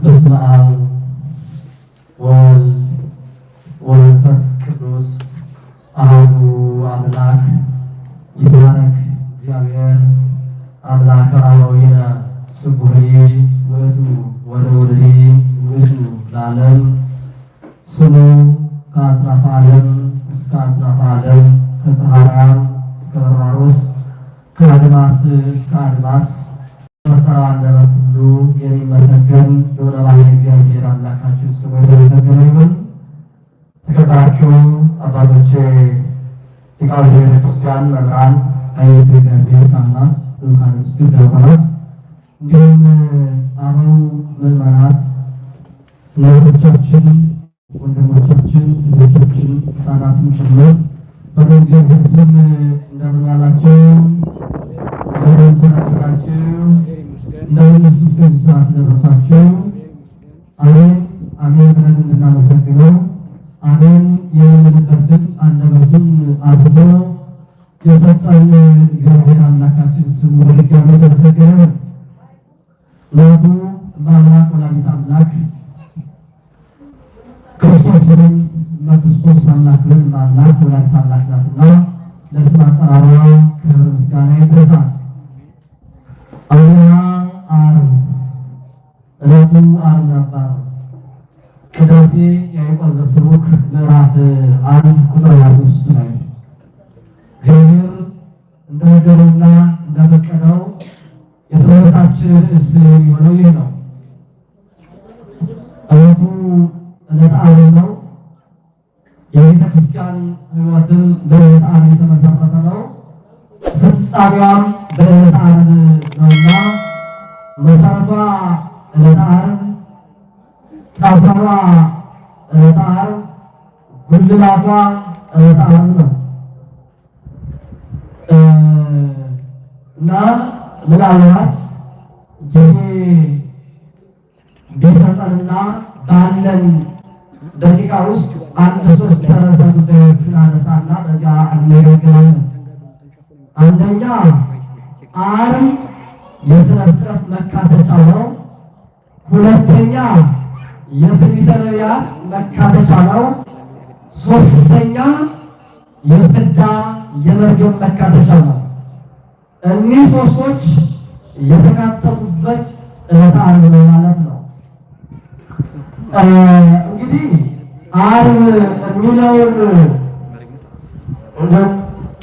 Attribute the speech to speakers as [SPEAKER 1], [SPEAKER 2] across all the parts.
[SPEAKER 1] በስመ አብ ወወልድ ወመንፈስ ቅዱስ አሐዱ አምላክ ይትባረክ እግዚአብሔር አምላከ አበዊነ ስቡሕ ውእቱ ወልዑል ውእቱ ለዓለም ስሙ ከአጽናፈ ዓለም እስከ አጽናፈ ዓለም ከፀሐርያም እስከ በርባሮስ ከአድማስ እስከ አድማስ በፈጠረው አንደበት ሁሉ የሚመሰገን ልዑለ ባሕርይ እግዚአብሔር አምላካችን ስሙ የተመሰገነ ይሁን። የተከበራችሁ አባቶቼ፣ ሊቃውንተ ቤተክርስቲያን፣ መምህራን፣ አበይተ እግዚአብሔር ካህናት፣ ልዑካነ ምስጢር ዲያቆናት፣ እንዲሁም አበው ምዕመናት፣ እናቶቻችን፣ ወንድሞቻችን፣ ልጆቻችን፣ ሕፃናትን ጭምር በእግዚአብሔር ስም እንደምን ዋላችሁ? እንደምን ሰነበታችሁ? እንደምን እስከዚህ ሰዓት ደረሳችሁ? አሜን አሜን ብለን እንድናመሰግነው አሜን የምንልበትን አንደበቱን አብዝቶ የሰጠን እግዚአብሔር አምላካችን ስሙ በድጋሚ የተመሰገነ ይሁን። እናቱ በአምላክ ወላዲተ አምላክ ክርስቶስ ወልድ ክርስቶስ አምላክ ወልድ በአምላክ ወላዲተ አምላክ ናትና ለስም አጠራሯ ክብር ምስጋና ይድረሳት። አሁን ዓርብ ዕለቱ ዓርብ ነበር። ቅዳሴ ያዕቆብ ዘሥሩግ ምዕራፍ 1 ቁጥር 23 ላይ እግዚአብሔር እንደወደደውና እንደፈቀደው የትምህርታችን ርዕስ የሚሆነው ይህ ነው። ዕለቱ ዕለተ ዓርብ ነው። የቤተ ክርስቲያን ሕይወትም በዕለተ ዓርብ የተመሰረተ ነው። ፍጻሜዋም በዕለተ ዓርብ ነውና መሰረቷ ዕለተ ዓርብ፣ ጠፈሯ ዕለተ ዓርብ፣ ጉልላቷ ዕለተ ዓርብ ነው እና ምናልባት ጊዜ ቢሰጠንና ባለን ደቂቃ ውስጥ አንድ 3 ርዕሰ ጉዳዮችን አነሳና በዚያ እንነጋገራለን። አንደኛ ዓርብ የሥነ ፍጥረት መካተቻ ነው። ሁለተኛ የትንቢተ ነቢያት መካተቻ ነው። ሶስተኛ የፍዳ የመርገም መካተቻ ነው። እኒህ ሶስቶች የተካተቱበት ዕለተ ዓርብ ነው ማለት ነው። እንግዲህ ዓርብ የሚለውን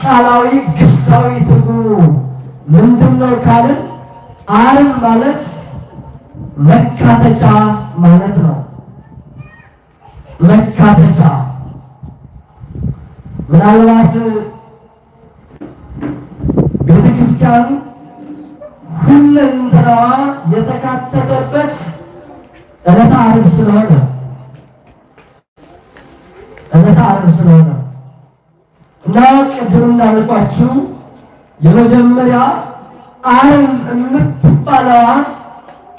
[SPEAKER 1] ቃላዊ ግሳዊ ትርጉሙ ምንድን ነው ካልን ዓርብ ማለት መካተቻ ማለት ነው። መካተቻ ምናልባት ቤተክርስቲያን ሁለንተናዋ የተካተተበት ዕለተ ዓርብ ስለሆነ እና ቅድም እንዳልኳችሁ የመጀመሪያ ዓርብ የምትባለዋ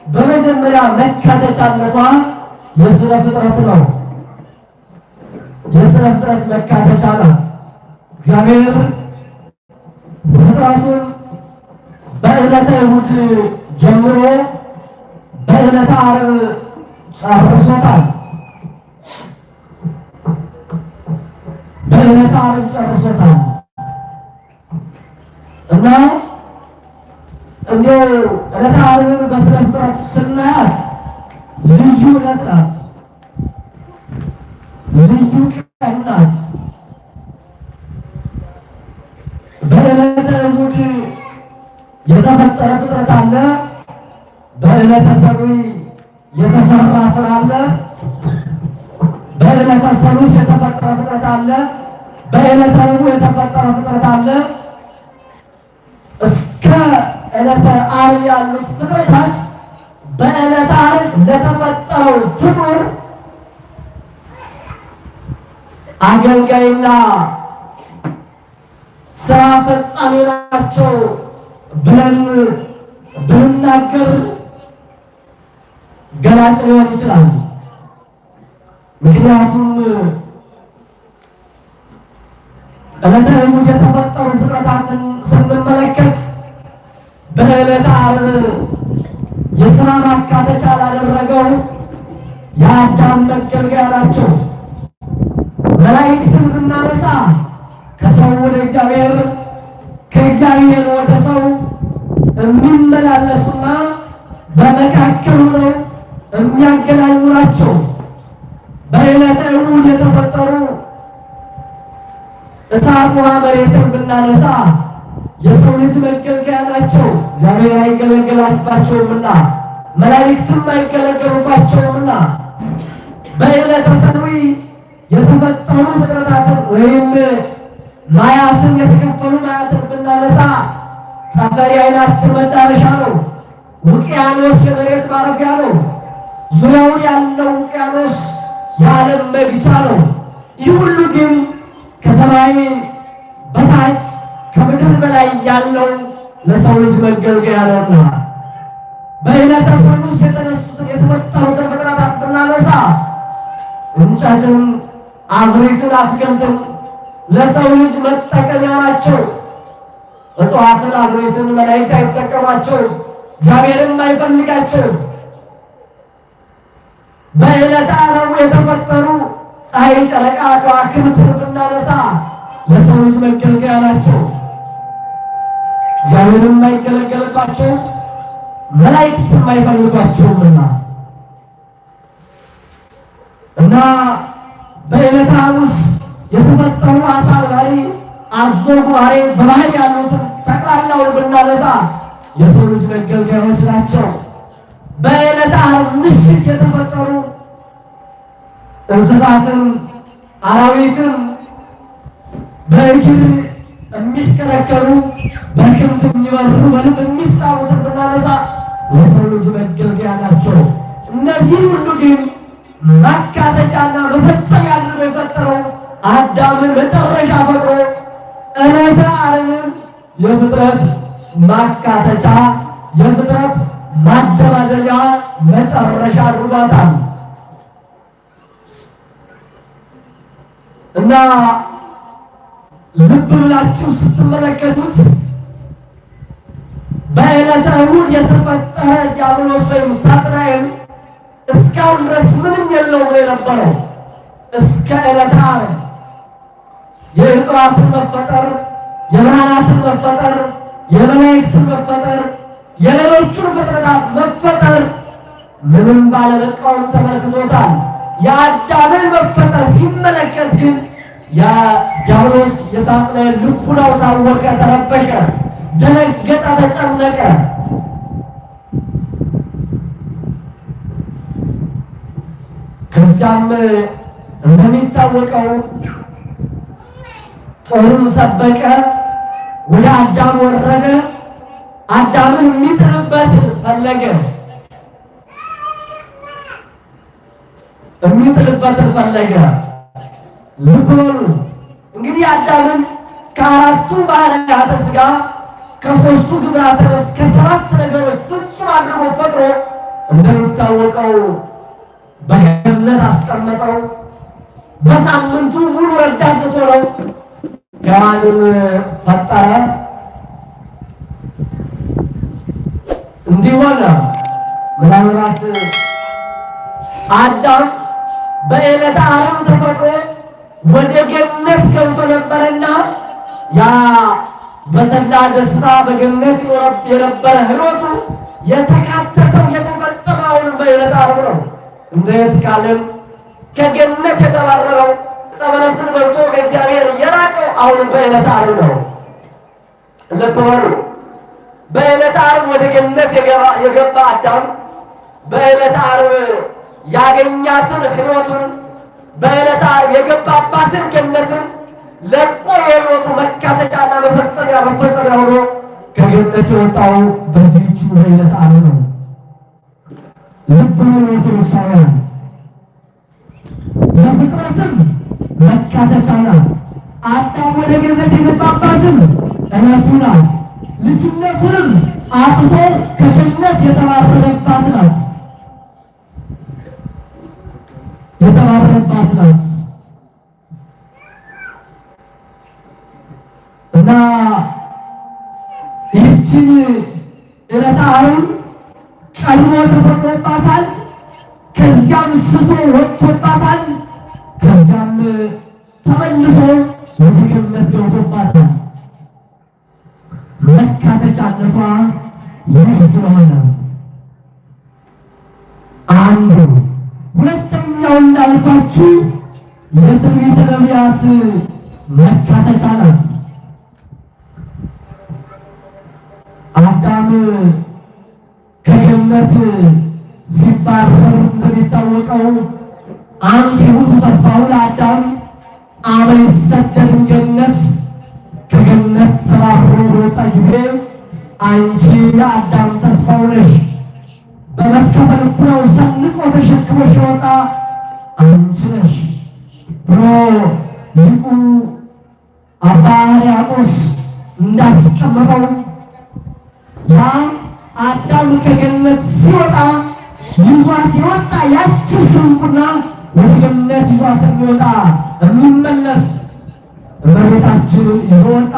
[SPEAKER 1] በመጀመሪያ መካተቻነቷ የሥነ ፍጥረት ነው። የሥነ ፍጥረት መካተቻ ናት። እግዚአብሔር ፍጥረቱን በዕለተ እሑድ ጀምሮ በዕለተ ዓርብ ጨርሶታል። እና እንዲያው ዕለተ ዓርብን በሥነ ፍጥረት ስናያት ልዩ ዕለት ናት፣ ልዩ ቀን ናት። በዕለተ እሑድ የተፈጠረ ፍጥረት አለ። በዕለተ ሰኑይ የተሰራ ስራ አለ። በዕለተ ሰሉስ የተፈጠረ ፍጥረት አለ። በዕለተ ረቡዕ የተፈጠረ ፍጥረት አለ። እስከ ዕለተ ዓርብ ያሉት ፍጥረታት በዕለተ ዓርብ ለተፈጠረው ፍጡር አገልጋይና ስራ ፈጻሚ ናቸው ብለን ብንናገር ገላጭ ሊሆን ይችላል። ምክንያቱም ዕለተ እሑድ የተፈጠሩ ፍጥረታትን ስንመለከት በዕለተ ዓርብ የሥራ ማካተቻ ላደረገው የአዳም መገልገያ ናቸው። መላእክትን ብናነሳ ከሰው ወደ እግዚአብሔር ከእግዚአብሔር ወደ ሰው የሚመላለሱና በመካከሉ ነው የሚያገናኙ ናቸው። በዕለተ እሑድ የተፈጠሩ እሳት፣ ውሃ፣ መሬትን ብናነሳ የሰው ልጅ መገልገያ ናቸው። እግዚአብሔር አይገለገላባቸውምና መላእክትም አይገለገሉባቸውምና በዕለተ ሰኑይ የተፈጠሩ ፍጥረታትን ወይም ማያትን የተከፈሉ ማያትን ብናነሳ ጠፈር የዓይናችን መዳረሻ ነው። ውቅያኖስ የመሬት ማረፊያ ነው። ዙሪያውን ያለው ውቅያኖስ የዓለም መግቻ ነው። ይህ ሁሉ ግን ከሰማይ በታች ከምድር በላይ ያለው ለሰው ልጅ መገልገያ ነውና በዕለተ ሰሉስ የተነሱትን የተፈጠሩትን ፍጥረታት ብናነሳ እንጨትን፣ አዝርዕትን፣ አትክልትን ለሰው ልጅ መጠቀሚያ ናቸው። እጽዋትን፣ አዝርዕትን መላእክት አይጠቀሟቸው፣ እግዚአብሔርም አይፈልጋቸው። በዕለተ ዓርብ የተፈጠሩ ፀሐይ፣ ጨረቃ፣ ከዋክብትን ብናነሳ ለሰው ልጅ መገልገያ ናቸው። እግዚአብሔርም አይገለገልባቸው፣ መላእክትም አይፈልጓቸውምና እና በዕለተ ሐሙስ የተፈጠሩ አሳ አርባሪ፣ አዞ ጉባኤ በባህር ያሉትን ጠቅላላውን ብናነሳ የሰው ልጅ መገልገያዎች ናቸው። በዕለተ ዓርብ ምሽት የተፈጠሩ እንስሳትን፣ አራዊትን በእግር የሚሽከረከሩ በክንፍ የሚበሩ በልብ የሚሳቡትን ብናነሳ የሰው ልጅ መገልገያ ናቸው። እነዚህ ሁሉ ግን ማካተቻና መፈጸሚያ አድርጎ የፈጠረው አዳምን መጨረሻ ፈጥሮ ዕለተ ዓርብን የፍጥረት ማካተቻ የፍጥረት ማደባደቢያ መጨረሻ አድርጓታል እና ልብ ብላችሁ ስትመለከቱት በዕለተ እሑድ የተፈጠረ ዲያብሎስ ወይም ሳጥናኤል እስካሁን ድረስ ምንም የለውም የነበረው እስከ ዕለተ ዓርብ የእጽዋትን መፈጠር፣ የብርሃናትን መፈጠር፣ የመላእክትን መፈጠር፣ የሌሎቹን ፍጥረታት መፈጠር ምንም ባለበቃውም ተመልክቶታል። የአዳምን መፈጠር ሲመለከት ግን የዲያብሎስ የሳጥናኤል ልቡናው ታወከ፣ ተረበሸ፣ ደነገጠ፣ ተጨነቀ። ከዚያም እንደሚታወቀው ጦሩን ሰበቀ፣ ወደ አዳም ወረደ። አዳምን የሚጥልበት ፈለገ፣ የሚጥልበትን ፈለገ። ልብ በሉ እንግዲህ አዳምን ከአራቱ ባህርያተ ሥጋ ከሦስቱ ግብራተ ነፍስ ከሰባት ነገሮች ፍጹም አድርጎ ፈጥሮ እንደሚታወቀው በገነት አስቀመጠው። በሳምንቱ ሙሉ ረዳት ትቶለው ሔዋንን ፈጠረ። እንዲህ ሆነ። ምናልባት አዳም በዕለተ ዓርብ ተፈጥሮ ወደ ገነት ገብቶ ነበርና ያ በተድላ ደስታ በገነት የነበረ ሕይወቱ የተካተተው የተፈጸመው አሁንም በዕለተ ዓርብ ነው። እንዴት ካልን ከገነት የተባረረው ዕፀ በለስን በልቶ ከእግዚአብሔር የራቀው አሁንም በዕለተ ዓርብ ነው። ልብ በሉ። በዕለተ ዓርብ ወደ ገነት የገባ አዳም በዕለተ ዓርብ ያገኛትን ሕይወቱን በዕለተ ዓርብ የገባባትን ገነትን ለቆ የሕይወቱ መካተቻና መፈጸሚያ ሆኖ ከገነት የወጣው በዚህች በዕለተ ዓርብ ነው። ልብ በሉ ኦርቶዶክሳውያን፣ ለፍጥረትም መካተቻ ናት። አዳም ወደ ገነት የገባባትም ዕለቱ ናት። ልጅነቱንም አጥቶ ከገነት የተባረረባት ናት። የተባረረባት ናት እና ይህችን ዕለተ ዓርብ ቀድሞ ተፈጥሮባታል። ከዚያም ስቶ ወጥቶባታል። ከዚያም ተመልሶ ወደ ገነት ገብቶባታል። መካተቻነቷ ይህ ስለሆነ አንዱ። ሁለተኛው እንዳልኳችሁ የትንቢተ ነቢያት መካተቻ ናት። አዳም ከገነት ሲባረር እንደሚታወቀው አንድ ይሁቱ ተስፋው ለአዳም አመ ይሰደድ ገነት ከገነት ተባርሮ በወጣ ጊዜ አንቺ የአዳም ተስፋው ነሽ፣ በመከፈል ልቡናው ሰንቆ ተሸክሞሽ የወጣ አንቺ ነሽ ብሎ ሊቁ አባ ሕርያቆስ እንዳስቀመጠው ያ አዳም ከገነት ሲወጣ ይዟት የወጣ ያቺ ስንቁና ወደ ገነት ይዟት የሚወጣ የሚመለስ እመቤታችንን ይዞ ወጣ።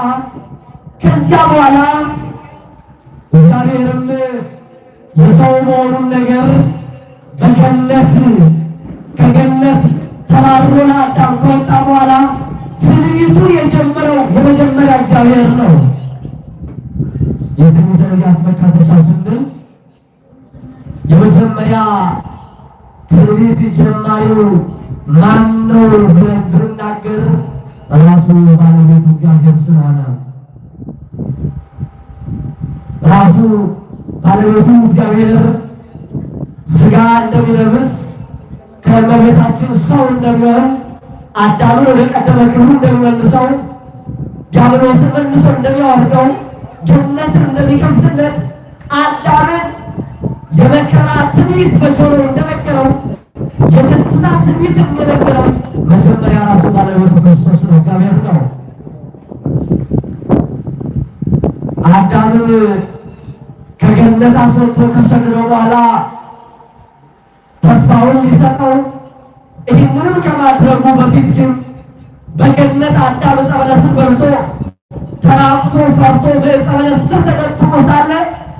[SPEAKER 1] ከዚያ በኋላ እግዚአብሔርም የሰው መሆኑን ነገር በገነት ከገነት ተባርሮ ለአዳም ከወጣ በኋላ ትንቢቱን የጀመረው የመጀመሪያ እግዚአብሔር ነው። የትንቢተ ነቢያት መካተቻ ስንል የመጀመሪያ ትንቢት ጀማሪው ማን ነው ብለን ብንናገር ራሱ ባለቤቱ እግዚአብሔር ስለሆነ ራሱ ባለቤቱ እግዚአብሔር ሥጋ እንደሚለብስ ከእመቤታችን ሰው እንደሚሆን አዳምን ወደ ቀደመ ክብሩ እንደሚመልሰው ዲያብሎስን መልሶ እንደሚያወርደው ገነትን እንደሚከፍትለት አዳምን የመከራ ትንቢት በጆሮው እንደነገረው የደስታ ትንቢት እንደነገረው መጀመሪያ ራሱ ባለቤቱ ክርስቶስ ነው፣ እግዚአብሔር ነው። አዳምን ከገነት አስወጥቶ ከሰደደው በኋላ ተስፋውን ሊሰጠው ይህንንም ከማድረጉ በፊት ግን በገነት አዳም ዕፀ በለስን በልቶ ተራቁቶ ፈርቶ በዕፀ በለስ ስር ተደብቆ ሳለ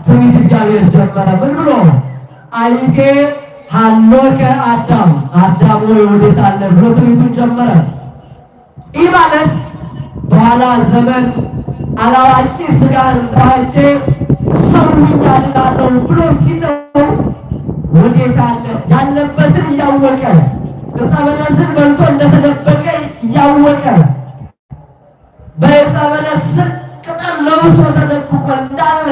[SPEAKER 1] ትንቢት እግዚአብሔር ጀመረ። ምን ብሎ? አይቴ ሀሎከ አዳም፣ አዳም ሆይ ወዴት አለ ብሎ ትንቢቱን ጀመረ። ይህ ማለት በኋላ ዘመን አላዋቂ ሥጋን ተዋጄ ሰው ያድናለሁ ብሎ ሲለው ወዴት አለ? ያለበትን እያወቀ ዕፀ በለስን በልቶ እንደተደበቀ እያወቀ በዕፀ በለስ ስር ቅጠል ለብሶ ተደብቆ እንዳለ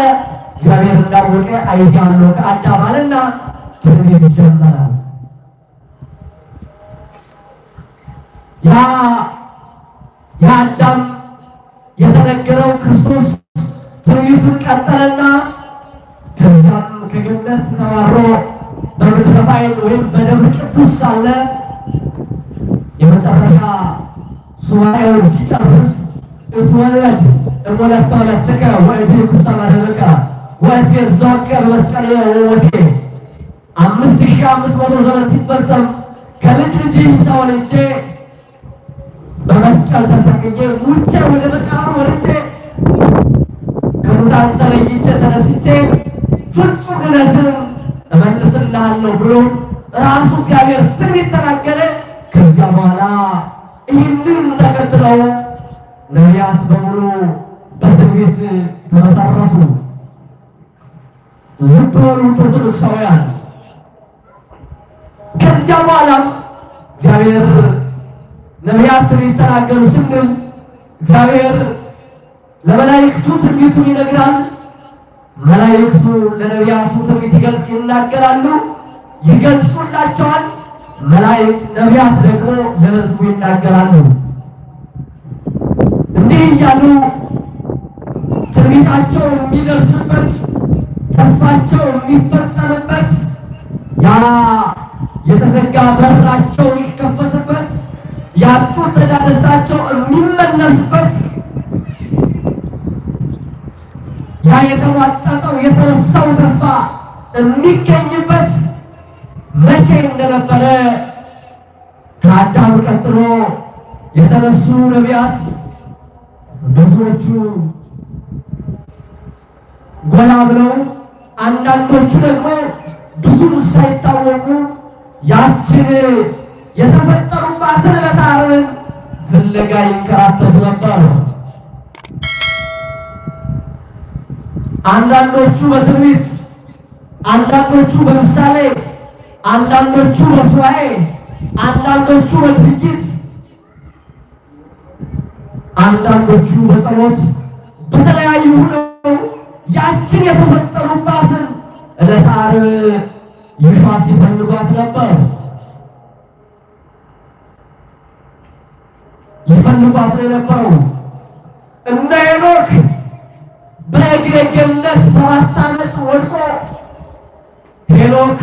[SPEAKER 1] እግዚአብሔር እንዳወቀ አይቴ ሀሎከ አዳም አለና ትንቢት ጀመረ። የአዳም የተነገረው ክርስቶስ ትንቢቱን ቀጠለና ከዚያም ከገነት ተባሮ በምድረ ባይል ወይም በደብረ ቅዱስ ሳለ የመጨረሻ ሱባኤውን ሲጨርስ እትወለድ እሞለተ ወለትከ ወእጅግ ውስተ መደብከ ወእትቤዛከ በመስቀል ወወቴ 5500 ዘመን ሲፈጸም ከልጅ ልጅ ተወልጄ በመስቀል ተሰቅዬ ሙቼ ወደ መቃብር ወርጄ ከሙታን ተለይቼ ተነስቼ ፍጹም ድነትን እመልስልሃለሁ ብሎ ራሱ እግዚአብሔር ትንቢት ተናገረ። ከዚያ በኋላ ይህንን ተከትለው ነቢያት በሙሉ በትንቢት ተመሰረቱ። ልብ በሉ ኦርቶዶክሳውያን። ከዚያ በኋላም እግዚአብሔር ነቢያት ትንቢት ተናገሩ ስንል እግዚአብሔር ለመላእክቱ ትንቢቱን ይነግራል። መላእክቱ ለነቢያቱ ትንቢት ይናገራሉ፣ ይገልጹላቸዋል። ነቢያት ደግሞ ለሕዝቡ ይናገራሉ። እንዲህ እያሉ ትንቢታቸው የሚደርስበት ተስፋቸው የሚፈጸምበት ያ የተዘጋ በራቸው የሚከፈትበት ያጡት ደስታቸው የሚመለስበት ያ የተዋጠጠው የተረሳው ተስፋ የሚገኝበት መቼ እንደነበረ ከአዳም ቀጥሎ የተነሱ ነቢያት ብዙዎቹ ጎላ ብለው፣ አንዳንዶቹ ደግሞ ብዙም ሳይታወቁ ያችን የተፈጠሩባትን ዕለተ ዓርብን ፍለጋ ይንከራተቱ ነበር። አንዳንዶቹ በትንቢት፣ አንዳንዶቹ በምሳሌ፣ አንዳንዶቹ በሱባዔ፣ አንዳንዶቹ በድርጊት፣ አንዳንዶቹ በጸሎት በተለያዩ ነው ያችን የተፈጠሩባትን ዕለተ ዓርብ ይሿት ይፈልጓት ነበር። ይፈልጓት ነው የነበረው። እነ ሄኖክ በእግረ ገነት 7 ዓመት ወድቆ ሄኖክ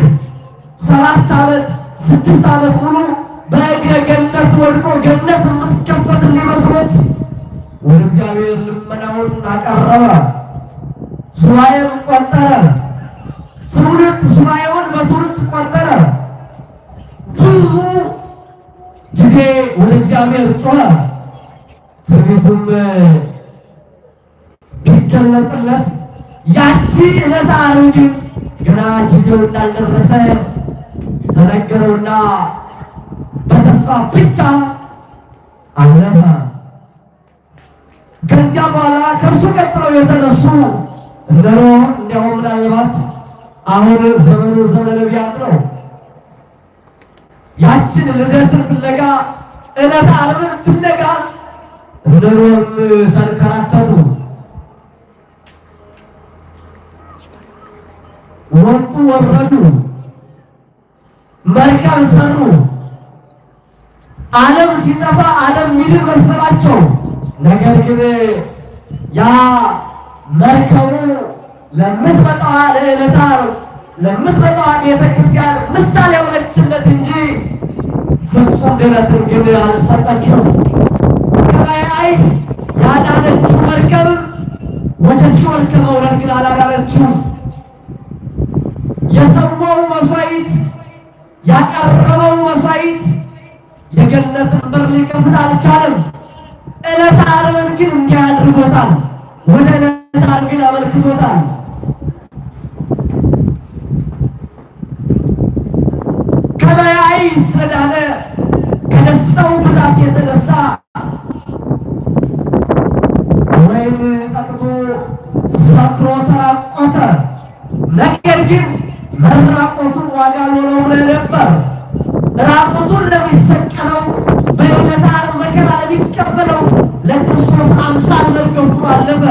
[SPEAKER 1] 7 ዓመት 6 ዓመት ሙሉ በእግረ ገነት ወድቆ ገነት የምትከፈት ሊመስሎት ወደ እግዚአብሔር ልመናውን አቀረበ። ሱባዔውን ቆጠረ። ሱባዔውን በትውልድ ቆጠረ። ብዙ ጊዜ ወደ እግዚአብሔር ጮኸ። ትንቢቱም ቢገለጽለት ያቺ ዕለተ ዓርብ ግን ገና ጊዜው እንዳልደረሰ ተነገረውና በተስፋ ብቻ አለፈ። ከዚያ በኋላ ከእርሱ ቀጥለው የተነሱ እነ ኖህ እንዲያውም ምናልባት አሁን ዘመኑ ዘመነ ነቢያት ነው። ያችን ልደትን ፍለጋ ዕለተ ዓርብን ፍለጋ እነ ኖህም ተንከራተቱ። ወጡ ወረዱ፣ መርከብ ሰሩ። ዓለም ሲጠፋ ዓለም ሚድን መሰላቸው። ነገር ግን ያ መርከቡ ለምትመጣዋ ለዕለተ ዓርብ ለምትመጣዋ ቤተ ክርስቲያን ምሳሌ ሆነችለት እንጂ ፍጹም ድነትን ግን አልሰጠችው። ከላይ ያዳነችው መርከብ ወደ ሲኦል ከመውረድ ግን አላዳነችው። የሰዋው መስዋዕት ያቀረበው መስዋዕት የገነትን በር ሊከፍት አልቻለም። ዕለተ ዓርብን ግን እንዲህ አድርጎታል። ወደ ዕለተ ዓርብ ግን አመልክቶታል። ከበያይ ስለዳነ ከደስታው ብዛት የተነሳ ወይን ጠጥቶ ሰክሮ ተራቆተ። ነገር ግን መራቆቱን ዋጋ ኖረው ብለህ ነበር። ራቆቱን ለሚሰቀለው በዕለተ ዓርብ መከራ ለሚቀበለው ለክርስቶስ አምሳል መርገፉ አለፈ።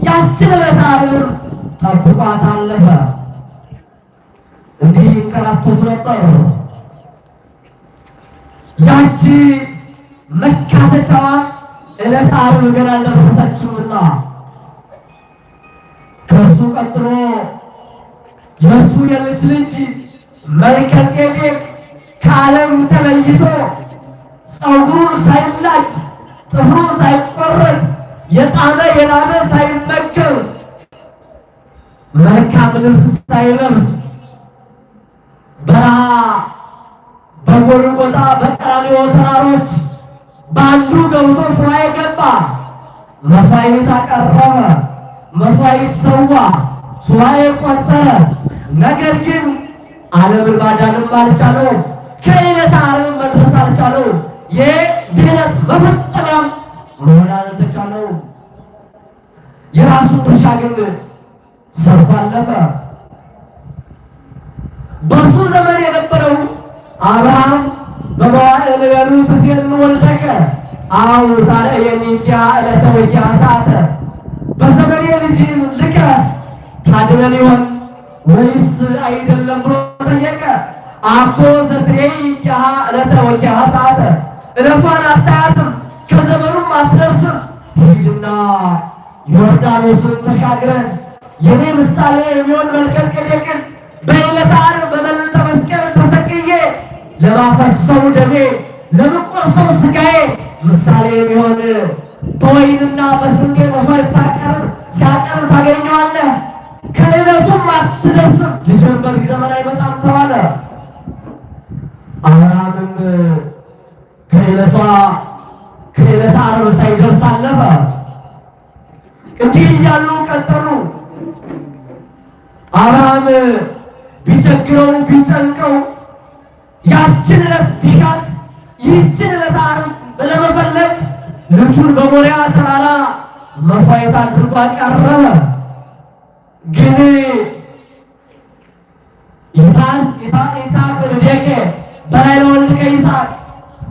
[SPEAKER 1] ያችን ዕለተ ዓርብ ጠብቋት አለፈ። እንዲህ ይንከራተቱ ነበር። ያቺ መካተቻዋ ዕለተ ዓርብ ገና አልደረሰችምና ከእርሱ ቀጥሎ የእሱ የልጅ ልጅ መልከ ጼዴቅ ከዓለም ተለይቶ ፀጉሩን ሳይላጭ ጥፍሩን ሳይቆረጥ የጣመ የላመ ሳይመገብ መልካም ልብስ ሳይለብስ በረሃ በጎልጎታ በቀራንዮ ተራሮች በአንዱ ገብቶ ሱባዔ ገባ። መስዋዕት አቀረበ፣ መስዋዕት ሰዋ፣ ሱባዔ ቆጠረ። ነገር ግን ዓለምን ማዳንም አልቻለው። ከዕለተ ዓርብ መድረስ አልቻለው። የድኅነት መፈጸሚያም መሆን አልተቻለው። የራሱን ድርሻ ግን ሰርቶ አለፈ። በሱ ዘመን የነበረው አብርሃም በመዋዕል በሉት ትፌኑ ወልደከ አው ታርአየኒ ኪያ ዕለተ ወኪያ ሰዓተ በዘመኔ ልጅህን ልከህ ታድነን ይሆን ወይስ አይደለም ብሎ ጠየቀ። አኮ ዘትሬይ ኪያ ዕለተ ወኪያ ሰዓተ ዕለቷን አታያትም፣ ከዘመኑም አትደርስም። ሂድና ዮርዳኖስን ተሻግረን የኔ ምሳሌ የሚሆን መልከ ጼዴቅን በዕለተ ዓርብ በመልዕልተ መስቀል ተሰቅዬ ለማፈሰው ደሜ ለምቆርሰው ሥጋዬ ምሳሌ የሚሆን በወይንና በስንዴ መስዋዕት ሲያቀርብ ታገኘዋለህ። ከዕለቱም አትደርስም፣ ልጅህም በዚህ ዘመን አይመጣም ተባለ። አብርሃምም ከዕለተ ዓርብ ሳይደርስ አለፈ። እንዲህ እያሉ ቀጠሉ። አብርሃም ቢቸግረው ቢጨንቀው ያችን ዕለት ቢሻት ይህችን ዕለት ዓርብ ለመፈለግ ልጁን በሞሪያ ተራራ መስዋዕት አድርጎ አቀረበ። ግን ይስሐቅ ወልድከ በላዕለ ወልድከ ይስሐቅ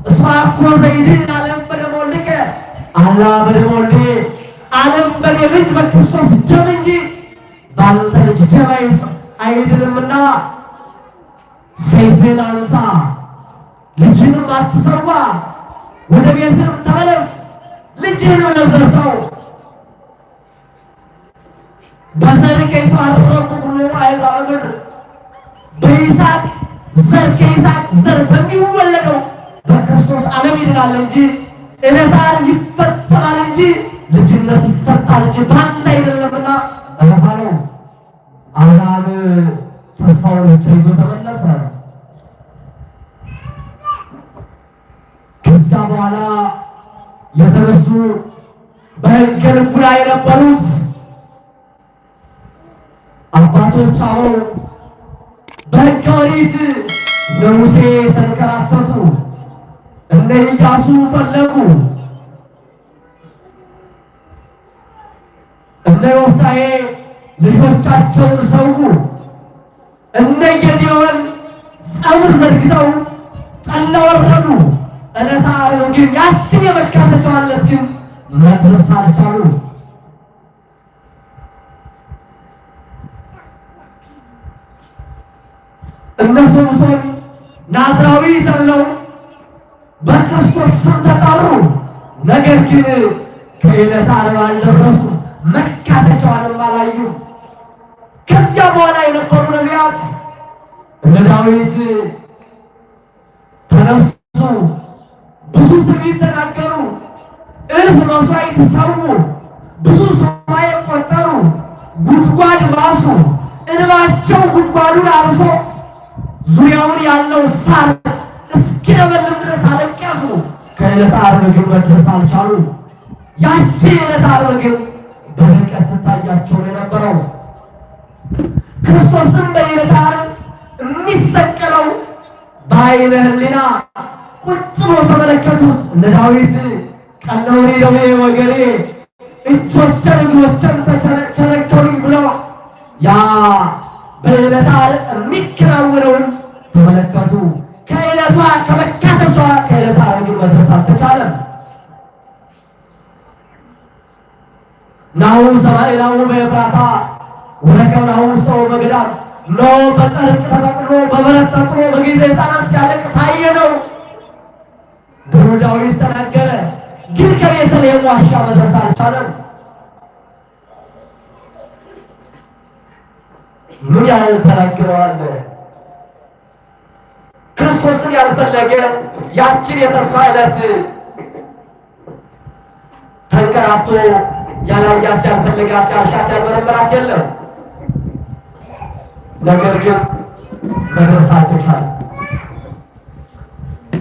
[SPEAKER 1] እስመ አኮ ዘይድኅን ዓለም በደመ ወልድከ አላ በደመ ወልድየ ዓለም በኔ ልጅ በክርስቶስ ደም እንጂ ባንተ ልጅ ደም አይድንምና ሰይፍህን አንሳ፣ ልጅህንም አትሰዋ፣ ወደ ቤትህም ተመለስ፣ ልጅህንም ነዘርተው። በዘርህ የተባረኩ ሁሉ አሕዛብ ምድር በይስሐቅ ዘር ከይስሐቅ ዘር በሚወለደው በክርስቶስ ዓለም ይድናል እንጂ ዕለተ ዓርብ ይፈጸማል እንጂ ልጅነት ይሰጣል እንጂ በአንተ አይደለምና እረፋለሁ። አብርሃም ተስፋውን ይዞ ተመለሰ። ከዚያ በኋላ የተነሱ በሕገ ልቡና የነበሩት አባቶች አበው በሕገ ኦሪት ለሙሴ ተንከራተቱ፣ እነ ኢያሱ ፈለጉ፣ እነ ዮፍታሔ ልጆቻቸውን ሰዉ፣ እነ ጌዴዎን ጸምር ዘርግተው ጠላ ወረዱ። ዕለተ ዓርብ ግን ያችን የመካተቻዋን ዕለት ግን መድረስ አልቻሉ። እነ ሶምሶን ናዝራዊ ተብለው በክርስቶስ ስም ተጠሩ። ነገር ግን ከዕለተ ዓርብ አልደረሱ፣ መካተቻዋንም አላዩ። ከዚያ በኋላ የነበሩ ነቢያት እነ ዳዊት ተነሱ፣ ብዙ ትንቢት ተናገሩ፣ እልፍ መሥዋዕት ሰዉ፣ ብዙ ሱባዔ ቆጠሩ፣ ጉድጓድ ማሱ፣ እንባቸው ጉድጓዱን አርሶ ዙሪያውን ያለው ሳር እስኪለመልም ድረስ አለቀሱ። ከዕለተ ዓርብ ግን መድረስ አልቻሉ። ያቺ ዕለተ ዓርብ ግን በርቀት ትታያቸው የነበረው ክርስቶስን በዕለተ ዓርብ የሚሰቀለው በዓይነ ሕሊና ቁጭ ብሎ ተመለከቱት። እነ ዳዊት ቀነውኒ ደዌ ወገሬ እጆቼን እግሮቼን ተቸነከሩኝ ብለው ያ በዕለተ ዓርብ የሚከናወነውን ተመለከቱ። ከዕለቷ ከመካተቻዋ ከዕለተ ዓርብ ግን መድረስ አልተቻለም። ናሁ ሰማዕናሁ በኤፍራታ ወረከብናሁ ውስተ በገዳም ነው። በጨርቅ ተጠቅሎ በበረት ተጥሎ በጊዜ ሕፃናት ሲያለቅስ አየነው ብሎ ዳዊት ተናገረ። ግን ከቤተልሔም ዋሻ መድረስ አልቻለም። ምን ያህል ተናግረዋል። ክርስቶስን ያልፈለገ ያችን የተስፋ ዕለት ተንከራቶ ያላያት ያልፈለጋት ያልሻት ያልመረመራት የለም። ነገር ግን መድረስ አልተቻለም።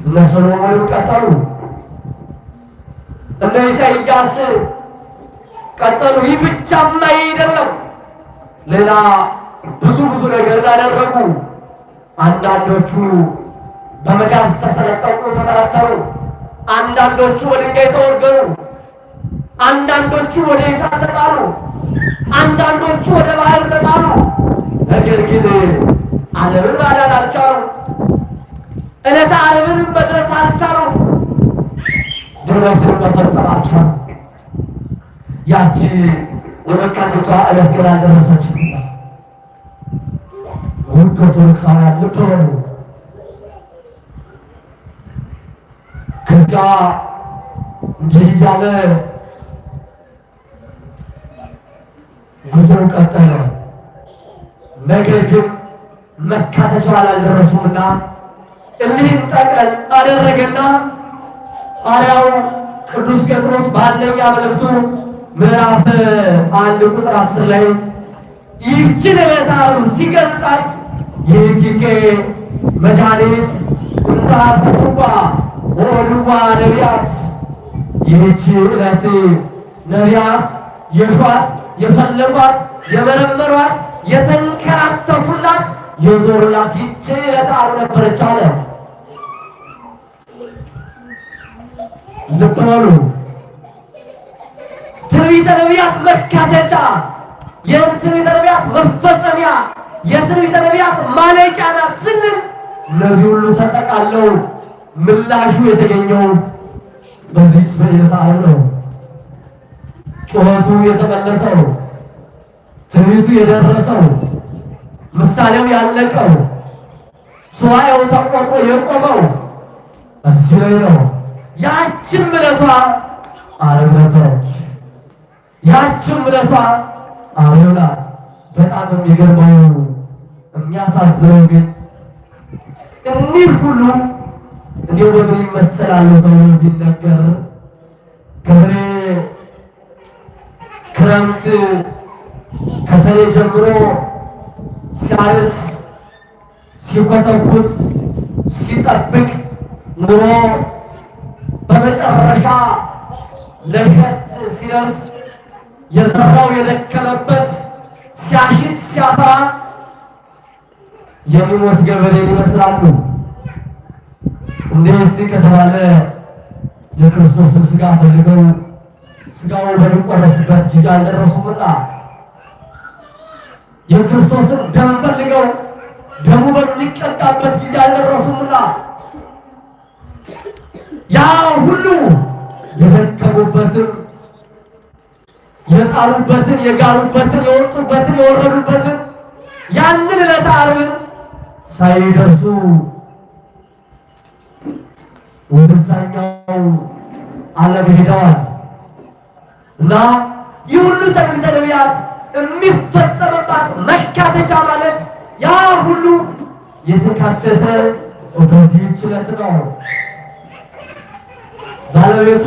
[SPEAKER 1] እነ ሰሎሞንም ቀጠሉ፣ እነ ኢሳይያስ ቀጠሉ። ይህ ብቻማ አይደለም፣ ሌላ ብዙ ነገር እንዳደረጉ። አንዳንዶቹ በመጋዝ ተሰነጠቁ፣ ተጠረጠሩ። አንዳንዶቹ በድንጋይ ተወገሩ። አንዳንዶቹ ወደ እሳት ተጣሉ። አንዳንዶቹ ወደ ባህር ተጣሉ። ነገር ግን ዓለምን ማዳን አልቻሉም። ዕለተ ዓርብን መድረስ አልቻሉም። ድኅነትን መፈጸም አልቻሉም። ያቺ የመካተቻዋ ዕለት ግን አልደረሰችም። ውድ ኦርቶዶክሳውያን ልብ በሉ። ከዚያ እንዲህ እያለ ጉዞው ቀጠለ። ነገር ግን መካተቻዋ አልደረሱምና እሊህን ጠቅለል አደረገና ሐዋርያው ቅዱስ ጴጥሮስ በአንደኛ መልእክቱ ምዕራፍ 1 ቁጥር 10 ላይ ይህችን ዕለተ ዓርብ ሲገልጻት ይእቲኬ መድኃኒት እንተ ሐሰስዋ ወኦድዋ ነቢያት፣ ይህች ዕለት ነቢያት የሿት የፈለጓት የመረመሯት የተንከራተቱላት የዞሩላት ይህች ዕለተ ዓርብ ነበረች አለ። ልብ በሉ። ትንቢተ ነቢያት መካተቻ፣ የትንቢተ ነቢያት መፈጸሚያ፣ የትንቢተ ነቢያት ማለቂያ ናት ስንል እነዚህ ሁሉ ተጠቃለው ምላሹ የተገኘው በዚህች በዕለተ ዓርብ ነው። ጩኸቱ የተመለሰው፣ ትንቢቱ የደረሰው፣ ምሳሌው ያለቀው፣ ሱባኤው ተቆርጦ የቆመው እዚህ ላይ ነው። ያችን ዕለቷ ዓርብ ነበረች። ያችን ዕለቷ ዓርብ ናት። በጣም የሚገርመው የሚያሳዝነው ግን እኒህ ሁሉ እንዲሁ በምን ይመሰላሉ ተብሎ ቢነገር ገብሬ ክረምት ከሰኔ ጀምሮ ሲያርስ ሲኮተኩት ሲጠብቅ ኑሮ በመጨረሻ ለእሸት ሲደርስ የዘራው የደከመበት ሲያሽት ሲያፈራ የሚሞት ገበሬ ይመስላሉ። እንዴት ከተባለ የክርስቶስን ሥጋ ፈልገው ሥጋው በሚቆረስበት ጊዜ አልደረሱምና፣ የክርስቶስን ደም ፈልገው ደሙ በሚቀዳበት ጊዜ አልደረሱምና፣ ያ ሁሉ የደከሙበትን የጣሉበትን የጋሩበትን የወጡበትን የወረዱበትን ያንን ዕለተ ዓርብን ሳይደርሱ ወደዛኛው ዓለም ሄደዋል እና ይህ ሁሉ ትንቢተ ነቢያት የሚፈጸምባት መካተቻ ማለት ያ ሁሉ የተካተተ በዚህች ዕለት ነው። ባለቤቱ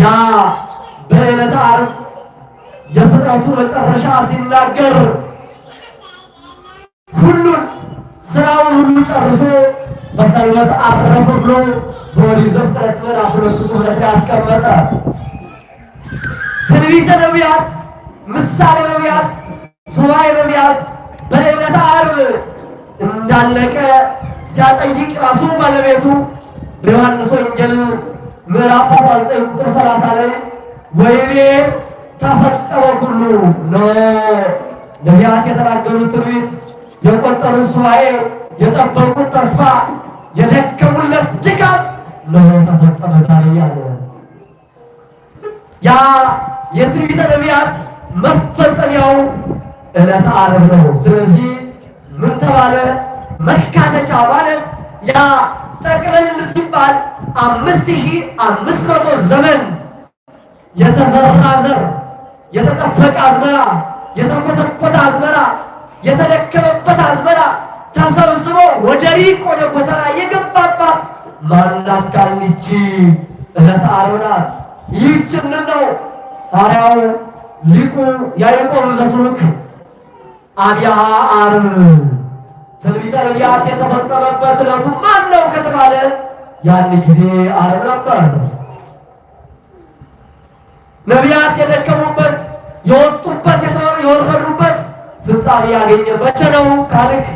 [SPEAKER 1] ያ በዕለተ ዓርብ የፍጥረቱ መጨረሻ ሲናገር ሁሉን ስራውን ሁሉ ጨርሶ በሰንበት አረፈ ብሎ በኦሪት ዘፍጥረት ምዕራፍ 2 ያስቀመጠ ትንቢተ ነቢያት፣ ምሳሌ ነቢያት፣ ሱባኤ ነቢያት በዕለተ ዓርብ እንዳለቀ ሲያጠይቅ ራሱ ባለቤቱ በዮሐንስ ወንጌል ምዕራፍ 19 ቁጥር 30 ላይ ወይኔ ተፈጸመ ሁሉ ነው። ነቢያት የተናገሩት ትንቢት፣ የቆጠሩት ሱባኤ፣ የጠበቁት ተስፋ፣ የደከሙለት ድካም ነው ተፈጸመ ዛሬ ያለ ያ የትንቢተ ነቢያት መፈጸሚያው ዕለተ ዓርብ ነው። ስለዚህ ምን ተባለ? መካተቻ ማለት ያ ጠቅለል ሲባል 5500 ዘመን የተዘራ ዘር፣ የተጠበቀ አዝመራ፣ የተኮተኮተ አዝመራ፣ የተደከመበት አዝመራ ተሰብስቦ ወደ ሪቅ ወደ ጎተራ የገባባት ማናት ካልን ይህች ዕለተ ዓርብ ናት። ይህችን ነው ሐዋርያው ሊቁ ያዕቆብ ዘስሩግ አብያ ዓርብ ትንቢተ ነቢያት የተፈጸመበት ዕለቱ ማን ነው ከተባለ ያን ጊዜ ዓርብ ነበር። ነቢያት የደከሙበት የወጡበት የወረዱበት ፍጻሜ ያገኘ መቼ ነው ካልክ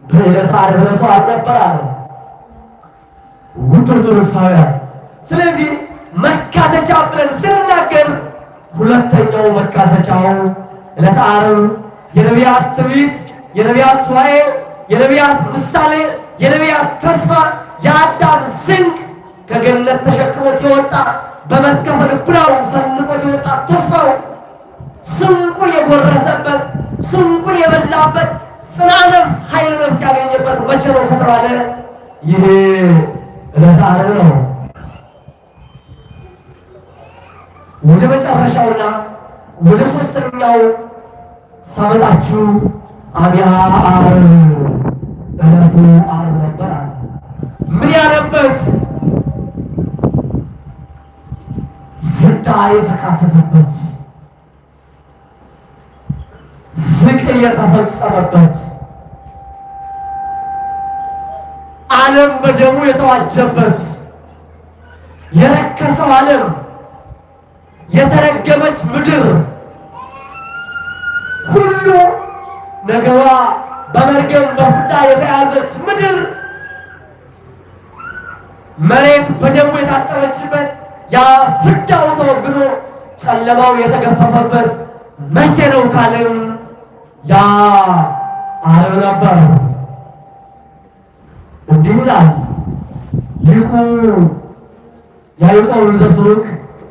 [SPEAKER 1] በዕለተ ዓርብ ዕለቱ ዓርብ ነበር አለ ውድ ኦርቶዶክሳውያን። ስለዚህ መካተቻ ብለን ስንናገር ሁለተኛው መካተቻው ዕለተ ዓርብ የነቢያት ትንቢት፣ የነቢያት ሱባኤ፣ የነቢያት ምሳሌ፣ የነቢያት ተስፋ፣ የአዳም ስንቅ ከገነት ተሸክሞት የወጣ በመትከፈ ልቡናው ሰንቆት የወጣ ተስፋው ስንቁን የጎረሰበት ስንቁን የበላበት ጽንዓ ነፍስ ኃይለ ነፍስ ያገኘበት መቼ ነው ከተባለ ይሄ ዕለተ ዓርብ ነው። ወደ መጨረሻውና ወደ ሶስተኛው ሳመጣችሁ አብያ ዓርብ ዕለቱ ዓርብ ነበር። ምን ያለበት ፍዳ የተካተተበት ፍቅር የተፈጸመበት ዓለም በደሙ የተዋጀበት የረከሰው ዓለም የተረገመች ምድር ሁሉ ነገዋ በመርገም በፍዳ የተያዘች ምድር መሬት በደሙ የታጠበችበት ያ ፍዳው ተወግዶ ጨለማው የተገፈፈበት መቼ ነው ካልን ያ ዓርብ ነበር። እንዲህ ይላል ሊቁ ያዕቆብ ዘስሩግ።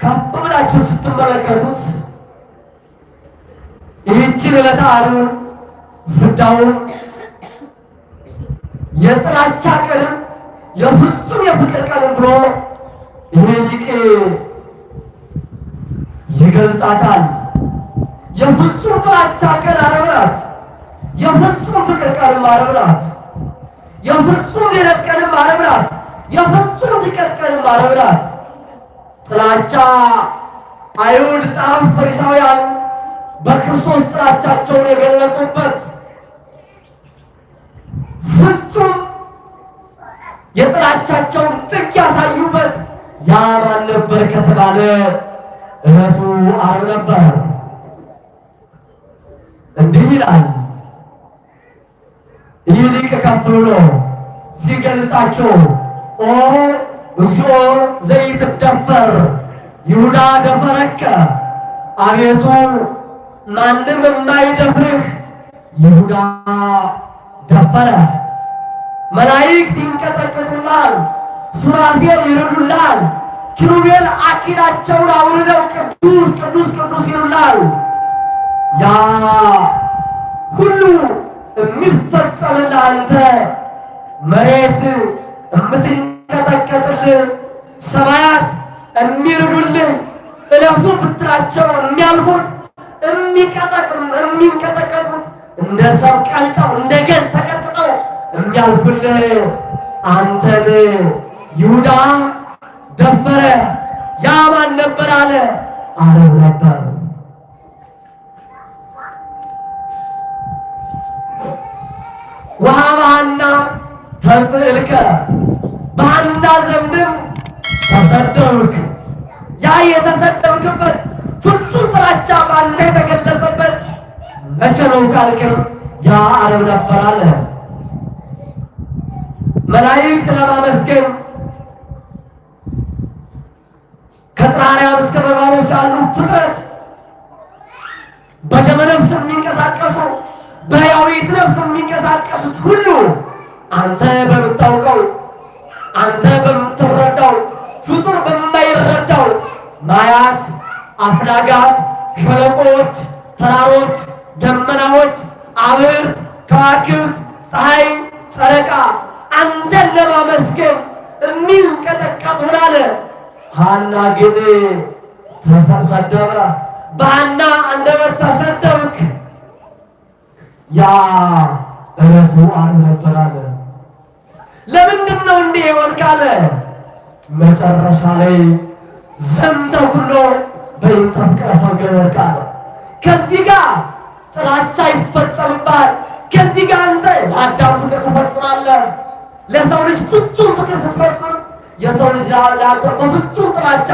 [SPEAKER 1] ከፍ ብላችሁ ስትመለከቱት ይህችን ዕለተ ዓርብ ፍዳውን የጥላቻ ቀንም የፍጹም የፍቅር ቀንም ብሎ ይሄ ሊቅ ይገልጻታል። የፍጹም ጥላቻ ቀን ዓርብ ናት። የፍጹም ፍቅር ቀንም ዓርብ ናት። የፍጹም ድነት ቀንም ዓርብ ናት። የፍጹም ድቀት ቀንም ዓርብ ናት። ጥላቻ አይሁድ ጸሐፍት ፈሪሳውያን በክርስቶስ ጥላቻቸውን የገለጹበት ፍጹም የጥላቻቸውን ጥግ ያሳዩበት ያ ማን ነበር ከተባለ ዕለቱ ዓርብ ነበር። እንዲህ ይላል ይህ ሊቅ ከፍ ብሎ ሲገልጻቸው ኦ እግዚኦ ዘይትደፈር ይሁዳ ደፈረከ፣ አቤቱ ማንም የማይደፍርህ ይሁዳ ደፈረ። መላእክት ይንቀጠቀጡላል፣ ሱራፌል ይርዱላል፣ ኪሩቤል አክሊላቸውን አውርደው ቅዱስ ቅዱስ ቅዱስ ይሉላል። ያ ሁሉ የሚፈጸምልህ አንተ መሬት የምትንቀጠቀጥልህ፣ ሰማያት የሚርዱልህ፣ እለፉ ብትላቸው የሚያልፉት የሚንቀጠቀጡት እንደ ሰም ቀልጠው እንደ ገል ተቀጥጠው የሚያልፉልህ አንተን ይሁዳ ደፈረ። ያ ማን ነበር አለ? ዓርብ ነበር። ወሀበሃና ተጽእልከ፣ በሐና ዘንድም ተሰደብክ። ያ የተሰደብክበት ፍጹም ጥላቻ ባንተ የተገለጸበት መቼ ነው ካልከኝ ያ ዓርብ ነበር አለ። መላእክት ለማመስገን ከጥራርያም እስከ በርባሮስ ያሉ ፍጥረት በደመ ነፍስ የሚንቀሳቀሱ በሕያዊት ነፍስ የሚንቀሳቀሱት ሁሉ አንተ በምታውቀው አንተ በምትረዳው ፍጡር በማይረዳው ማያት፣ አፍላጋት፣ ሸለቆች፣ ተራሮች፣ ደመናዎች፣ አብርት፣ ከዋክብት፣ ፀሐይ፣ ጨረቃ አንተን ለማመስገን የሚንቀጠቀጥ ሆናለ። ሐና ግን ተሰደበ። በሐና አንደበት ተሰደብክ። ያ ዕለቱ ዓርብ ነበር አለ። ለምንድን ነው እንዲህ ይሆን ካለ መጨረሻ ላይ ዘንተ ኩሎ በእንተ ፍቅረ ሰገድ ቃል ከዚህ ጋር ጥላቻ ይፈጸምባል። ከዚህ ጋር አንተ ለአዳም ፍቅር ትፈጽማለህ። ለሰው ልጅ ፍጹም ፍቅር ስትፈጽም የሰው ልጅ ለአዳም በፍጹም ጥላቻ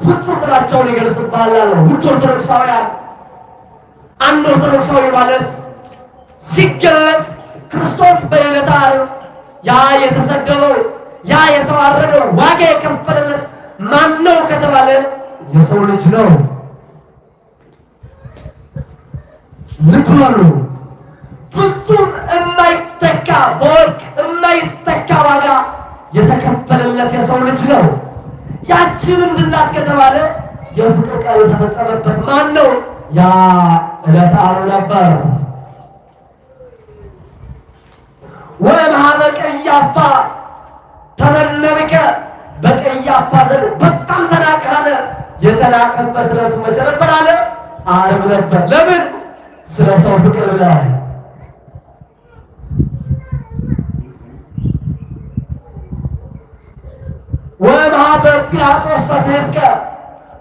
[SPEAKER 1] ፍጹም ጥላቻውን ይገልጽብሃል አለው። ውድ ኦርቶዶክሳውያን፣ አንድ ኦርቶዶክሳዊ ማለት ሲገለጥ ክርስቶስ በዕለተ ዓርብ ያ የተሰደበው ያ የተዋረደው ዋጋ የከፈለለት ማን ነው ከተባለ የሰው ልጅ ነው። ልብ በሉ። ፍጹም የማይተካ በወርቅ የማይተካ ዋጋ የተከፈለለት የሰው ልጅ ነው። ያቺ ምንድን ናት ከተባለ የፍቅር ቃል የተፈጸመበት ማን ነው? ያ ዕለተ ዓርብ ነበር። ወእምኀበ ቀያፋ ተመነርከ፣ በቀያፋ ዘንድ በጣም ተናቀ አለ። የተናቀበት ዕለቱ መቼ ነበር አለ? ዓርብ ነበር። ለምን? ስለ ሰው ፍቅር ብለህ። ወእምኀበ ጲላጦስ ተትሕትከ፣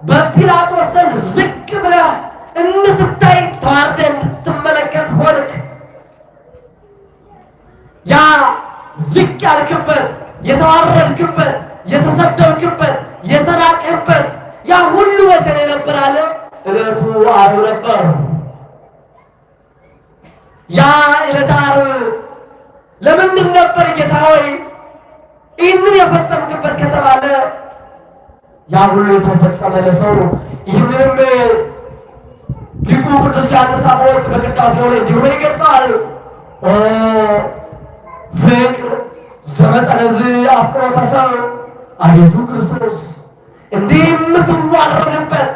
[SPEAKER 1] በጲላጦስ ዘንድ ዝቅ ብለህ እንድትታይ ተዋርደህ እንድትመለከት ሆንክ። ያ ዝቅ ያልክበት፣ የተዋረድክበት፣ የተሰደብክበት፣ የተናቅህበት ያ ሁሉ መቼ ነበር አለ? ዕለቱ ዓርብ ነበር። ያ ዕለተ ዓርብ ለምንድን ነበር ጌታ ሆይ ይህንን የፈጸምክበት ከተባለ ያ ሁሉ የተፈጸመ ለሰው። ይህንንም ሊቁ ቅዱስ ዮሐንስ አፈወርቅ በቅዳሴው ላይ እንዲህ ብሎ ይገልጻል። ፍቅር ዘመጠነዝ አፍቅሮተ ሰብእ አቤቱ ክርስቶስ፣ እንዲህ የምትዋረድበት፣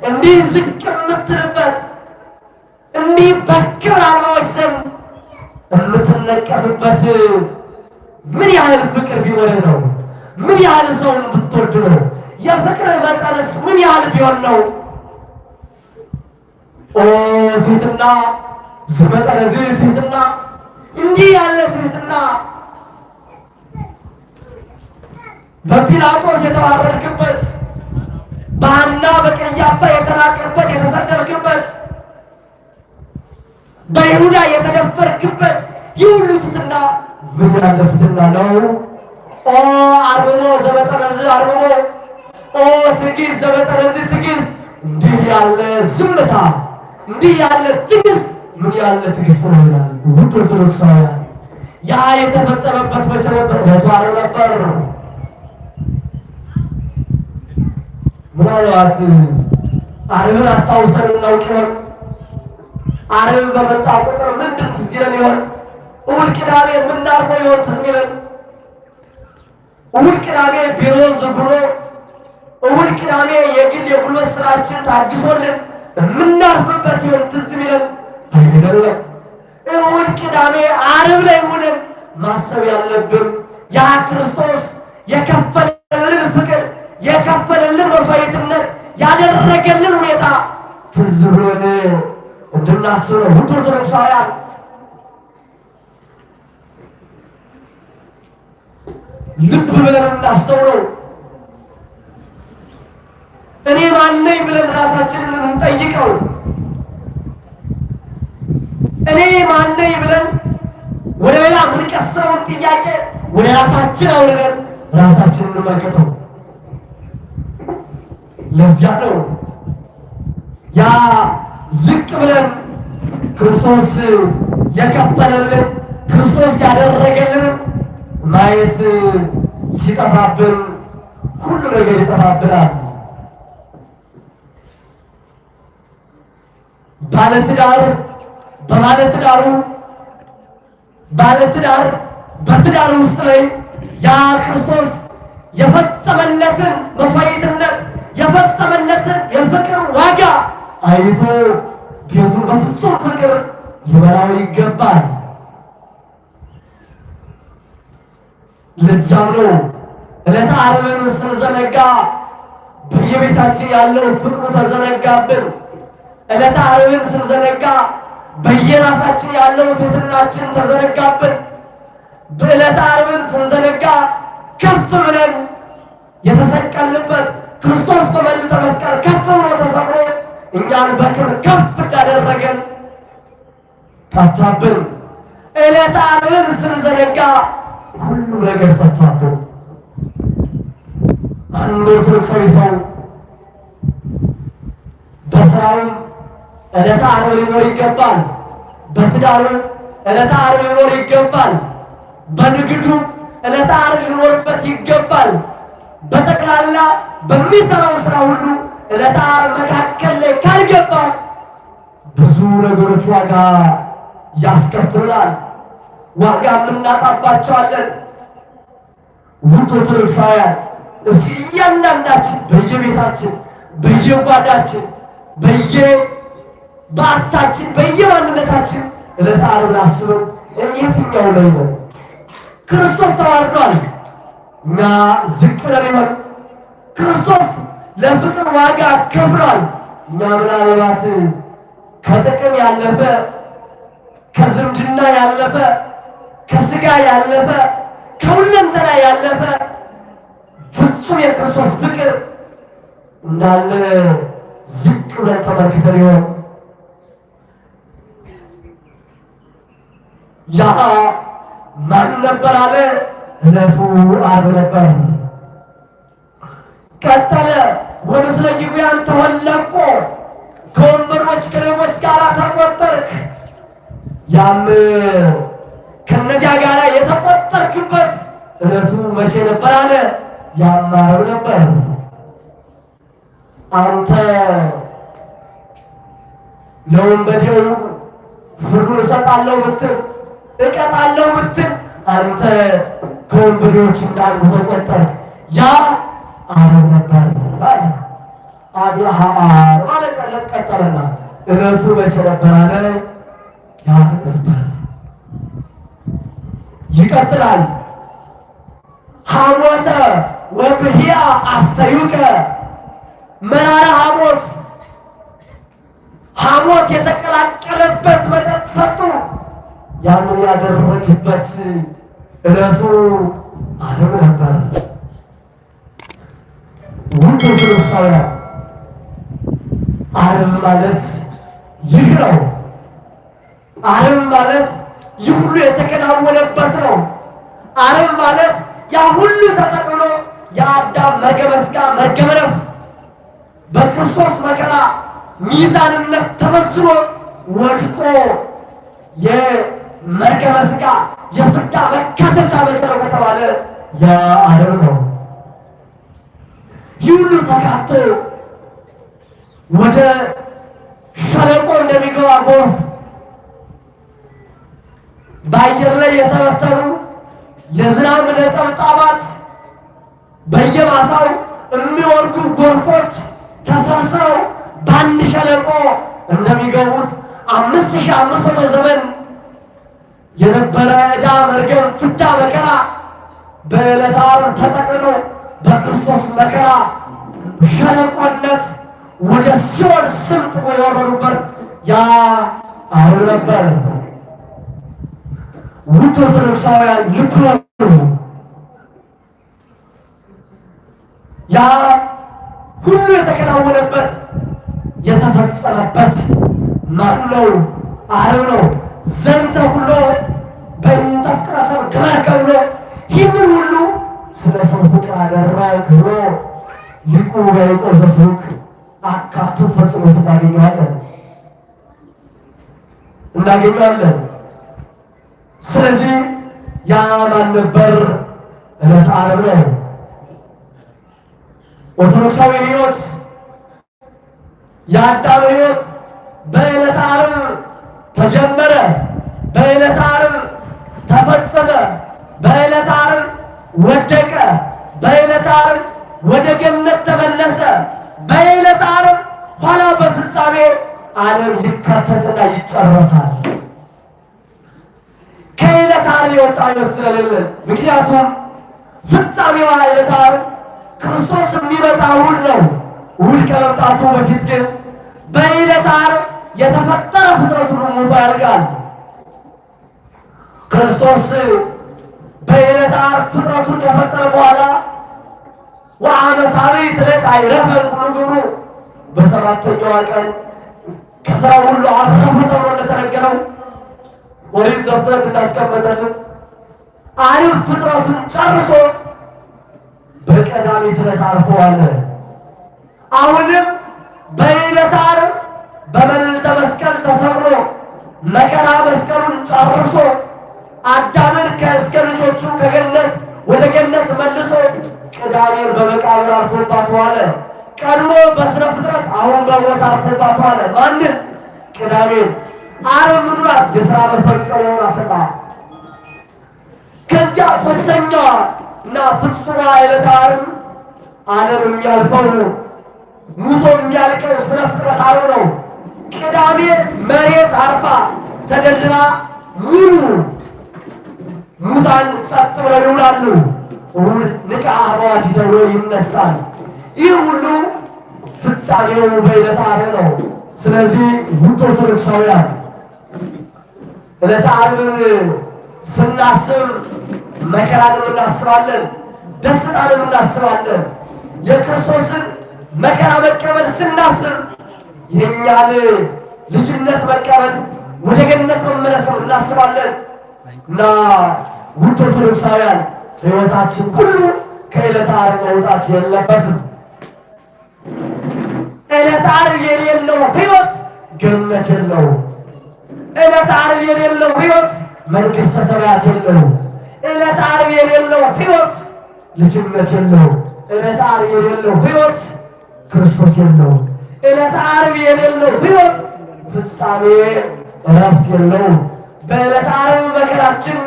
[SPEAKER 1] እንዲህ ዝቅ የምትልበት፣ እንዲህ በክብር አልባዎች ዘንድ የምትነቀፍበት ምን ያህል ፍቅር ቢኖርህ ነው? ምን ያህል ሰውን ብትወድ ነው? የፍቅር መጠንስ ምን ያህል ቢሆን ነው? ኦ ትሕትና ዘመጠነዝ ትሕትና፣ እንዲህ ያለ ትሕትና በጲላጦስ የተዋረድክበት፣ በሐና በቀያፋ የተናቅበት የተሰደርክበት፣ በይሁዳ የተደፈርክበት ይህ ሁሉ ትሕትና ምን ያለ ትሕትና ነው? ኦ አርምሞ ዘመጠነዝ አርምሞ፣ ኦ ትዕግስት ዘመጠነዝ ትዕግስት፣ እንዲህ ያለ ዝምታ፣ እንዲህ ያለ ትዕግስት ምን ያለ ትዕግስት ነው ይላል። ውድ ኦርቶዶክሳውያን ያ የተፈጸመበት መቼ ነበር? ዕለተ ዓርብ ነበር። ምናልባት ዓርብን አስታውሰን እናውቅ ይሆን? ዓርብ በመጣ ቁጥር ምንድን ትዝ ይለን ይሆን? እሑድ ቅዳሜ የምናርፈው ይሆን ትዝ ይለን? እሑድ ቅዳሜ ቢሮ ዝግ ሆኖ፣ እሑድ ቅዳሜ የግል የጉልበት ስራችን ታግሶልን የምናርፍበት ይሆን ትዝ ይለን? አይደለም። እሑድ ቅዳሜ ዓርብ ላይ ሆነን ማሰብ ያለብን ያ ክርስቶስ የከፈለልን ፍቅር፣ የከፈለልን መስዋዕትነት፣ ያደረገልን ሁኔታ ትዝ ብሎን እንድናስብ ነው። ውድ ኦርቶዶክሳውያን ልብ ብለን እናስተውለው። እኔ ማን ነኝ ብለን ራሳችንን እንጠይቀው። እኔ ማን ነኝ ብለን ወደ ሌላ የምንቀስረውን ጥያቄ ወደ ራሳችን አውርደን ራሳችንን እንመልከተው። ለዚያ ነው ያ ዝቅ ብለን ክርስቶስ የከፈለልን፣ ክርስቶስ ያደረገልን ማየት ሲጠፋብን ሁሉ ነገር ይጠፋብናል። ባለትዳር በትዳር ውስጥ ላይ ያ ክርስቶስ የፈጸመለትን መስዋዕትነት፣ የፈጸመለትን የፍቅር ዋጋ አይቶ ቤቱን በፍጹም ፍቅር ሊመራው ይገባል። ለዛም ነው ዕለተ ዓርብን ስንዘነጋ በየቤታችን ያለው ፍቅሩ ተዘነጋብን። ዕለተ ዓርብን ስንዘነጋ በየራሳችን ያለው ትሕትናችን ተዘነጋብን። በዕለተ ዓርብን ስንዘነጋ ከፍ ብለን የተሰቀልንበት ክርስቶስ በመልዕልተ መስቀል ከፍ ብሎ ተሰቅሎ እኛን በክብር ከፍ እንዳደረገን ጠፋብን። ዕለተ ዓርብን ስንዘነጋ ሁሉ ነገር ጠፋብን። አንድ ኦርቶዶክሳዊ ሰው በስራውም ዕለተ ዓርብ ሊኖር ይገባል። በትዳሩ ዕለተ ዓርብ ሊኖር ይገባል። በንግዱ ዕለተ ዓርብ ሊኖርበት ይገባል። በጠቅላላ በሚሰራው ስራ ሁሉ ዕለተ ዓርብ መካከል ላይ ካልገባ ብዙ ነገሮች ዋጋ ያስከፍላል። ዋጋ የምናጣባቸዋለን። ውድ ኦርቶዶክሳውያን እስኪ እያንዳንዳችን በየቤታችን፣ በየጓዳችን፣ በየባታችን፣ በየማንነታችን ዕለተ ዓርብን አስበን የትኛው ላይ ነው? ክርስቶስ ተዋርዷል፣ እኛ ዝቅ ብለን ይሆን? ክርስቶስ ለፍቅር ዋጋ ከፍሏል፣ እኛ ምናልባት ከጥቅም ያለፈ፣ ከዝምድና ያለፈ፣ ከስጋ ያለፈ፣ ከሁለንተና ያለፈ ፍጹም የክርስቶስ ፍቅር እንዳለ ዝቅ ብለን ተመልክተን ይሆን? ያ ማን ነበር አለ? ዕለቱ ዓርብ ነበር። ቀጠለ። ወምስለ ጊጉያን ተወለቆ ከወንበሮች ከሌቦች ጋር ተቆጠርክ። ያም ከነዚያ ጋር የተቆጠርክበት ዕለቱ መቼ ነበር አለ? ያም ዓርብ ነበር። አንተ ለወንበዴው ፍርዱን እሰጣለሁ ብትል እቀጣለሁ ብትል አንተ ከወንበዴዎች እንዳንዱ ተቆጠር። ያ ዓርብ ነበር አለ። አብርሃ ማለት ቀጠለና ዕለቱ መቼ ነበር አለ? ዓርብ ነበር። ይቀጥላል። ሐሞተ ወብሂአ አስተዩከ መራራ ሐሞት የተቀላቀለበት መጠጥ ሰጡ። ያንን ያደረግበት ዕለቱ ዓርብ ነበር። ውድ ኦርቶዶክሳውያን ዓርብ ማለት ይህ ነው። ዓርብ ማለት ይህ ሁሉ የተከናወነበት ነው። ዓርብ ማለት ያ ሁሉ ተጠቅሎ የአዳም መርገመ ሥጋ መርገመ ነፍስ በክርስቶስ መከራ ሚዛንነት ተመስሎ ወድቆ የመርገመ ሥጋ የፍዳ መካተቻ መቼ ነው ከተባለ ያ ዓርብ ነው። ይህ ሁሉ ተካቶ ወደ ሸለቆ እንደሚገባ ጎርፍ በአየር ላይ የተበተኑ የዝናብ ነጠብጣባት በየማሳው የሚወርዱ ጎርፎች ተሰብስበው በአንድ ሸለቆ እንደሚገቡት 5500 ዘመን የነበረ ዕዳ መርገም ፍዳ መከራ በዕለተ ዓርብ ተጠቅልለው በክርስቶስ መከራ ሸለቆነት ወደ ሲኦል ስምጥ የወረዱበት ያ ዓርብ ነበር። ውድ ኦርቶዶክሳውያን ልብ በሉ። ያ ሁሉ የተከናወነበት የተፈጸመበት ማን ነው? ዓርብ ነው። ዘንተ ሁሉ በእንተ ፍቅረ ሰብእ ገበርከ ብሎ ይህንን ሁሉ ስለ ሰው ፍቅር አደረግህ ብሎ ሊቁ በያዕቆብ ዘሥሩግ አካቶ ፈጽሞት እናገኘዋለን። ስለዚህ ያ ማን ነበር? ዕለተ ዓርብ ነው። ኦርቶዶክሳዊ ሕይወት የአዳም ሕይወት በዕለተ ዓርብ ተጀመረ፣ በዕለተ ዓርብ ተፈጸመ፣ በዕለተ ዓርብ ወደቀ፣ በዕለተ ዓርብ ወደ ገነት ተመለሰ፣ በዕለተ ዓርብ ኋላ በፍጻሜ ዓለም ይካተትና ይጨረሳል። ከዕለተ ዓርብ የወጣ ሕይወት ስለሌለ፣ ምክንያቱም ፍጻሜዋ ዕለተ ዓርብ ክርስቶስ የሚመጣ እሑድ ነው። እሑድ ከመምጣቱ በፊት ግን በዕለተ ዓርብ የተፈጠረ ፍጥረት ሁሉ ሞቶ ያልቃል። ክርስቶስ በዕለተ ዓርብ ፍጥረቱን ከፈጠረ በኋላ ወአመ ሣብዕት ዕለት አይረፈ ኩሉ ግብሩ፣ በሰባተኛዋ ቀን ከሥራው ሁሉ አረፈ ተብሎ እንደተነገረው ኦሪት ዘፍጥረት እንዳስቀመጠልን ዓርብ ፍጥረቱን ጨርሶ በቀዳሚት ዕለት አርፈዋል። አሁንም በዕለተ ዓርብ በመልዕልተ መስቀል ተሰቅሎ መከራ መስቀሉን ጨርሶ አዳምን ከእስከ ልጆቹ ከገነት ወደ ገነት መልሶ ቅዳሜን በመቃብር አርፎባት ዋለ። ቀድሞ በሥነ ፍጥረት አሁን በሞት አርፎባት ዋለ። ማንን? ቅዳሜን። ዓርብ ምኑ ናት? የሥራ መፈጸሚያው ናትና። ከዚያ ሦስተኛዋ እና ፍጹሟ ዕለተ ዓርብ ዓለም የሚያልፈው ሙቶ የሚያልቀው ሥነ ፍጥረት ዓርብ ነው። ቅዳሜ መሬት አርፋ ተደልድላ ሙሉ ሙታን ጸጥ ብለው ይውላሉ። እሑድ ንቅሐ ኅቡዓት ተብሎ ይነሳል። ይህ ሁሉ ፍጻሜው በዕለተ ዓርብ ነው። ስለዚህ ውድ ኦርቶዶክሳውያን ዕለተ ዓርብን ስናስብ መከራንም እናስባለን፣ ደስታንም እናስባለን። የክርስቶስን መከራ መቀበል ስናስብ የእኛን ልጅነት መቀበል ወደ ገነት መመለስን እናስባለን እና ውድ ኦርቶዶክሳውያን ሕይወታችን ሁሉ ከዕለተ ዓርብ መውጣት የለበትም። ዕለተ ዓርብ የሌለው ሕይወት ገነት የለውም። ዕለተ ዓርብ የሌለው ሕይወት መንግሥተ ሰማያት የለውም። ዕለተ ዓርብ የሌለው ሕይወት ልጅነት የለውም። ዕለተ ዓርብ የሌለው ሕይወት ክርስቶስ የለውም። ዕለተ ዓርብ የሌለው ሕይወት ፍጻሜ እረፍት የለውም። በዕለተ ዓርብ መከራችን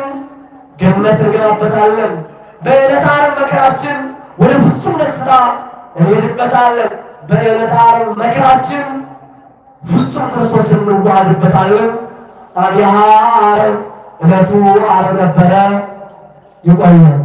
[SPEAKER 1] ገነት እንገባበታለን። በዕለተ ዓርብ መከራችን ወደ ፍጹም ደስታ እንሄድበታለን። በዕለተ ዓርብ መከራችን ፍጹም ክርስቶስን እንዋሃድበታለን። አብያሃ ዓርብ ዕለቱ ዓርብ ነበረ። ይቆያል።